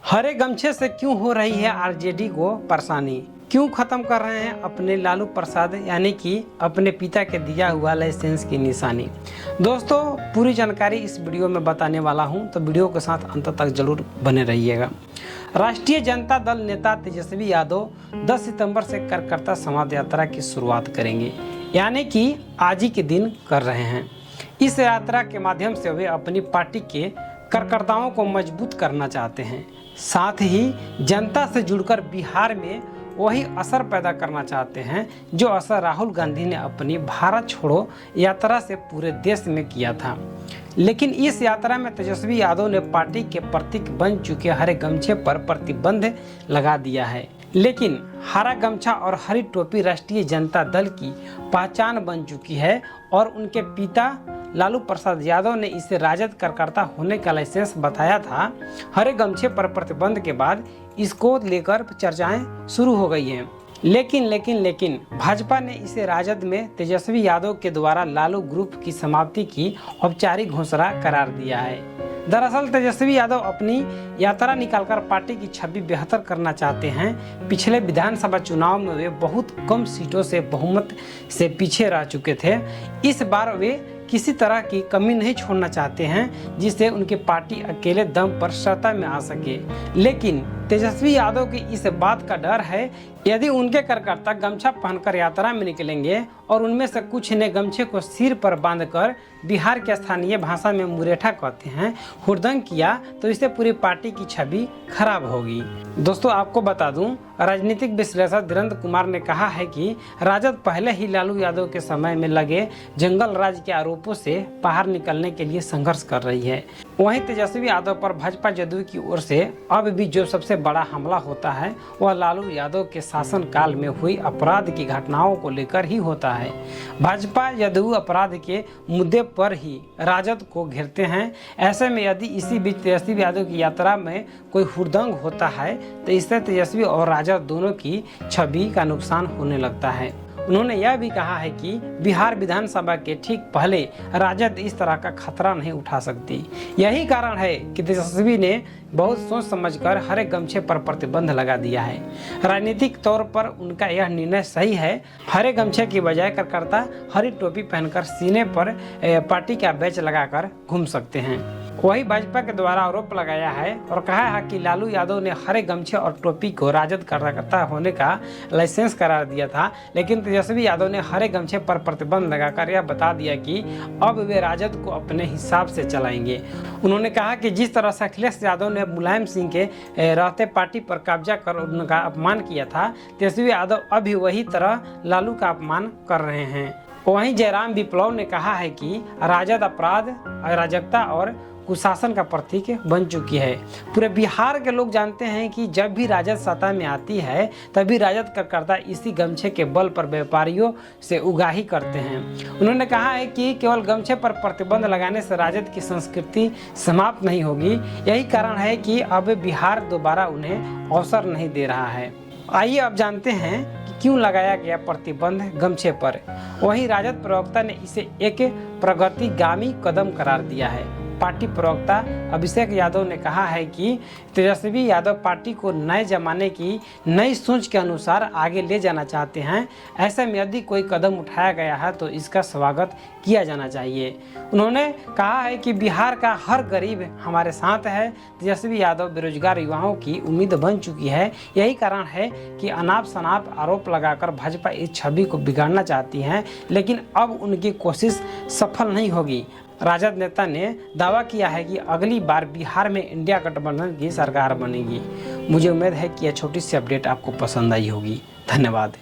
हरे गमछे से क्यों हो रही है आरजेडी को परेशानी? क्यों खत्म कर रहे हैं अपने लालू प्रसाद यानी कि अपने पिता के दिया हुआ लाइसेंस की निशानी? दोस्तों, पूरी जानकारी इस वीडियो में बताने वाला हूं, तो वीडियो के साथ अंत तक जरूर बने रहिएगा। राष्ट्रीय जनता दल नेता तेजस्वी यादव 10 सितंबर से कार्यकर्ता संवाद यात्रा की शुरुआत करेंगे, यानी कि आज ही के दिन कर रहे हैं। इस यात्रा के माध्यम से वे अपनी पार्टी के कार्यकर्ताओं को मजबूत करना चाहते हैं, साथ ही जनता से जुड़कर बिहार में वही असर पैदा करना चाहते हैं जो असर राहुल गांधी ने अपनी भारत छोड़ो यात्रा से पूरे देश में किया था। लेकिन इस यात्रा में तेजस्वी यादव ने पार्टी के प्रतीक बन चुके हरे गमछे पर प्रतिबंध लगा दिया है। लेकिन हरा गमछा और हरी टोपी राष्ट्रीय जनता दल की पहचान बन चुकी है और उनके पिता लालू प्रसाद यादव ने इसे राजद कार्यकर्ता होने का लाइसेंस बताया था। हरे गमछे पर प्रतिबंध के बाद इसको लेकर चर्चाएं शुरू हो गई हैं। लेकिन भाजपा ने इसे राजद में तेजस्वी यादव के द्वारा लालू ग्रुप की समाप्ति की औपचारिक घोषणा करार दिया है। दरअसल तेजस्वी यादव अपनी यात्रा निकालकर पार्टी की छवि बेहतर करना चाहते हैं। पिछले विधानसभा चुनाव में वे बहुत कम सीटों से बहुमत से पीछे रह चुके थे। इस बार वे किसी तरह की कमी नहीं छोड़ना चाहते हैं जिससे उनकी पार्टी अकेले दम पर सत्ता में आ सके। लेकिन तेजस्वी यादव की इस बात का डर है, यदि उनके कार्यकर्ता गमछा पहनकर यात्रा में निकलेंगे और उनमें से कुछ ने गमछे को सिर पर बांधकर बिहार के स्थानीय भाषा में मुरेठा कहते हैं हुड़दंग किया, तो इससे पूरी पार्टी की छवि खराब होगी। दोस्तों, आपको बता दूं, राजनीतिक विश्लेषक धीरेन्द्र कुमार ने कहा है कि राजद पहले ही लालू यादव के समय में लगे जंगल राज के आरोपों से बाहर निकलने के लिए संघर्ष कर रही है। वहीं तेजस्वी यादव पर भाजपा जदयू की ओर से अब भी जो सबसे बड़ा हमला होता है वह लालू यादव के शासन काल में हुई अपराध की घटनाओं को लेकर ही होता है। भाजपा जदयू अपराध के मुद्दे पर ही राजद को घेरते हैं। ऐसे में यदि इसी बीच तेजस्वी यादव की यात्रा में कोई हुड़दंग होता है तो इससे तेजस्वी और राजद दोनों की छवि का नुकसान होने लगता है। उन्होंने यह भी कहा है कि बिहार विधानसभा के ठीक पहले राजद इस तरह का खतरा नहीं उठा सकती। यही कारण है कि तेजस्वी ने बहुत सोच समझकर हरे गमछे पर प्रतिबंध लगा दिया है। राजनीतिक तौर पर उनका यह निर्णय सही है। हरे गमछे की बजाय कार्यकर्ता हरी टोपी पहनकर सीने पर पार्टी का बैच लगाकर घूम सकते हैं। वही भाजपा के द्वारा आरोप लगाया है और कहा है कि लालू यादव ने हरे गमछे और टोपी को राजद कार्यकर्ता होने का लाइसेंस करार दिया था, लेकिन तेजस्वी यादव ने हरे गमछे पर प्रतिबंध लगाकर यह बता दिया कि अब वे राजद को अपने हिसाब से चलाएंगे। उन्होंने कहा कि जिस तरह से अखिलेश यादव ने मुलायम सिंह के रहते पार्टी पर कब्जा कर उनका अपमान किया था, तेजस्वी यादव अभी वही तरह लालू का अपमान कर रहे हैं। वहीं जयराम विप्लव ने कहा है कि राजद अपराध, अराजकता और कुशासन का प्रतीक बन चुकी है। पूरे बिहार के लोग जानते हैं कि जब भी राजद सत्ता में आती है तभी राजद कार्यकर्ता इसी गमछे के बल पर व्यापारियों से उगाही करते हैं। उन्होंने कहा है कि केवल गमछे पर प्रतिबंध लगाने से राजद की संस्कृति समाप्त नहीं होगी। यही कारण है कि अब बिहार दोबारा उन्हें अवसर नहीं दे रहा है। आइए अब जानते हैं कि क्यों लगाया गया प्रतिबंध गमछे पर। वहीं राजद प्रवक्ता ने इसे एक प्रगतिगामी कदम करार दिया है। पार्टी प्रवक्ता अभिषेक यादव ने कहा है कि तेजस्वी यादव पार्टी को नए जमाने की नई सोच के अनुसार आगे ले जाना चाहते हैं। ऐसे में यदि कोई कदम उठाया गया है तो इसका स्वागत किया जाना चाहिए। उन्होंने कहा है कि बिहार का हर गरीब हमारे साथ है। तेजस्वी यादव बेरोजगार युवाओं की उम्मीद बन चुकी है। यही कारण है कि अनाप शनाप आरोप लगाकर भाजपा इस छवि को बिगाड़ना चाहती है, लेकिन अब उनकी कोशिश सफल नहीं होगी। राजद नेता ने दावा किया है कि अगली बार बिहार में इंडिया गठबंधन की सरकार बनेगी। मुझे उम्मीद है कि यह छोटी सी अपडेट आपको पसंद आई होगी। धन्यवाद।